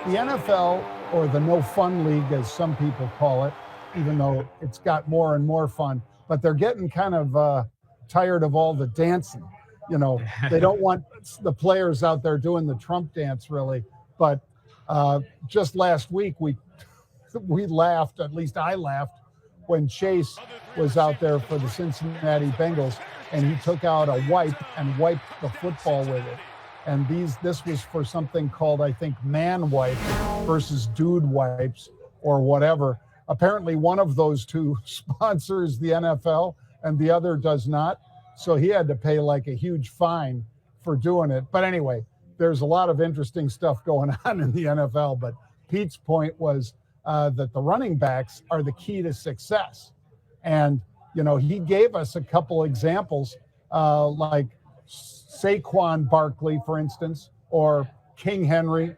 the NFL, or the no fun league, as some people call it, even though it's got more and more fun, but they're getting kind of tired of all the dancing. They don't want the players out there doing the Trump dance, really. But just last week, we laughed, at least I laughed, when Chase was out there for the Cincinnati Bengals and he took out a wipe and wiped the football with it. And this was for something called, I think, man wipe versus dude wipes or whatever. Apparently one of those two sponsors the NFL and the other does not. So he had to pay like a huge fine for doing it. But anyway, there's a lot of interesting stuff going on in the NFL. But Pete's point was that the running backs are the key to success. And, he gave us a couple examples like Saquon Barkley, for instance, or King Henry,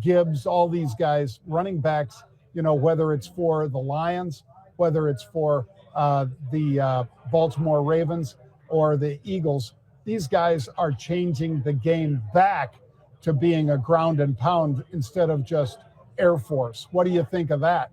Gibbs, all these guys, running backs, whether it's for the Lions, whether it's for the Baltimore Ravens or the Eagles, these guys are changing the game back to being a ground and pound instead of just Air Force. What do you think of that?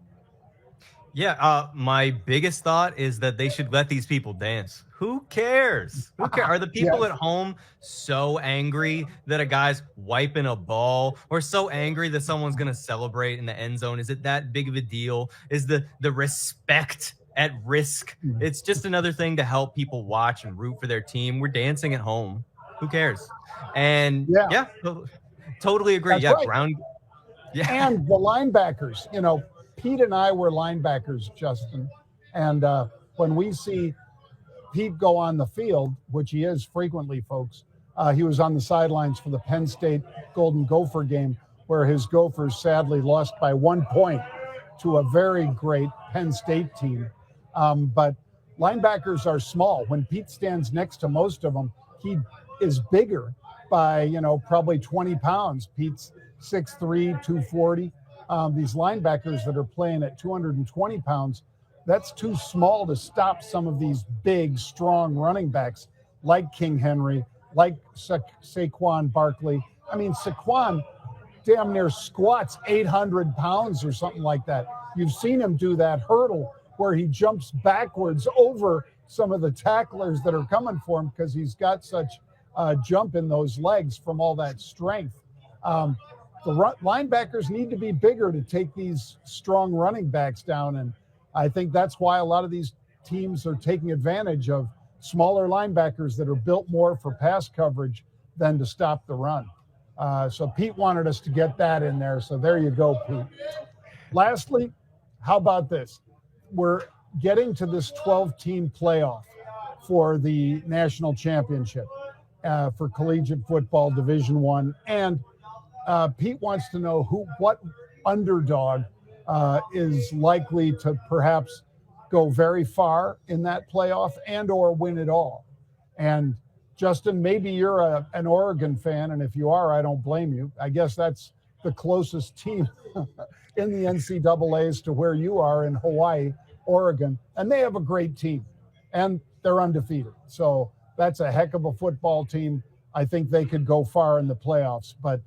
Yeah, my biggest thought is that they should let these people dance. Who cares? Who cares? Are the people Yes. at home so angry that a guy's wiping a ball, or so angry that someone's going to celebrate in the end zone? Is it that big of a deal? Is the respect at risk? It's just another thing to help people watch and root for their team. We're dancing at home. Who cares? And yeah, totally agree. That's yeah, right. ground. Yeah. And the linebackers, Pete and I were linebackers, Justin. And when we see Pete go on the field, which he is frequently, folks, he was on the sidelines for the Penn State Golden Gopher game, where his Gophers sadly lost by 1 point to a very great Penn State team. But linebackers are small. When Pete stands next to most of them, he is bigger by, probably 20 pounds. Pete's 6'3", 240. These linebackers that are playing at 220 pounds, that's too small to stop some of these big, strong running backs like King Henry, like Saquon Barkley. I mean, Saquon damn near squats 800 pounds or something like that. You've seen him do that hurdle where he jumps backwards over some of the tacklers that are coming for him because he's got such jump in those legs from all that strength. The linebackers need to be bigger to take these strong running backs down. And I think that's why a lot of these teams are taking advantage of smaller linebackers that are built more for pass coverage than to stop the run. So Pete wanted us to get that in there. So there you go, Pete. Lastly, how about this? We're getting to this 12-team playoff for the national championship for collegiate football Division I. And Pete wants to know what underdog is likely to perhaps go very far in that playoff and or win it all. And Justin, maybe you're an Oregon fan, and if you are, I don't blame you. I guess that's the closest team in the NCAAs to where you are in Hawaii, Oregon, and they have a great team, and they're undefeated. So that's a heck of a football team. I think they could go far in the playoffs, but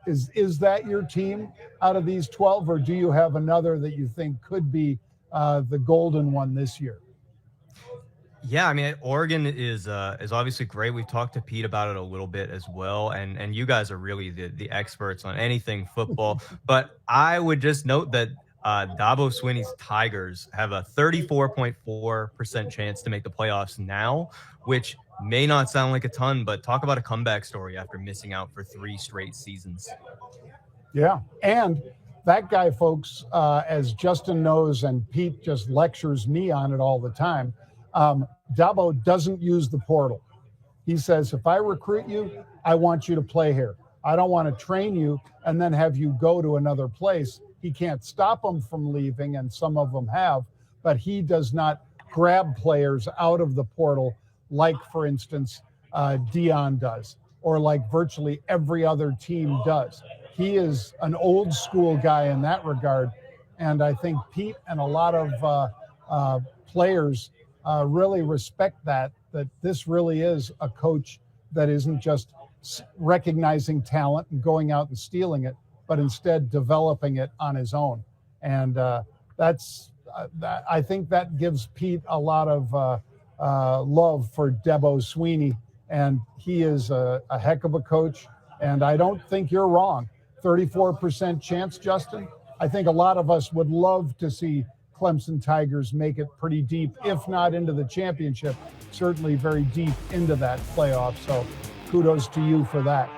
is that your team out of these 12, or do you have another that you think could be the golden one this year? Yeah, I mean, Oregon is obviously great. We've talked to Pete about it a little bit as well, and you guys are really the experts on anything football. But I would just note that Dabo Swinney's Tigers have a 34.4% chance to make the playoffs now, which may not sound like a ton, but talk about a comeback story after missing out for 3 straight seasons. Yeah, and that guy, folks, as Justin knows, and Pete just lectures me on it all the time, Dabo doesn't use the portal. He says, if I recruit you, I want you to play here. I don't want to train you and then have you go to another place. He can't stop them from leaving, and some of them have, but he does not grab players out of the portal like, for instance, Dion does, or like virtually every other team does. He is an old school guy in that regard, and I think Pete and a lot of players really respect that this really is a coach that isn't just recognizing talent and going out and stealing it, but instead developing it on his own. And I think that gives Pete a lot of love for Debo Sweeney, and he is a heck of a coach. And I don't think you're wrong. 34% chance, Justin. I think a lot of us would love to see Clemson Tigers make it pretty deep, if not into the championship, certainly very deep into that playoff. So kudos to you for that.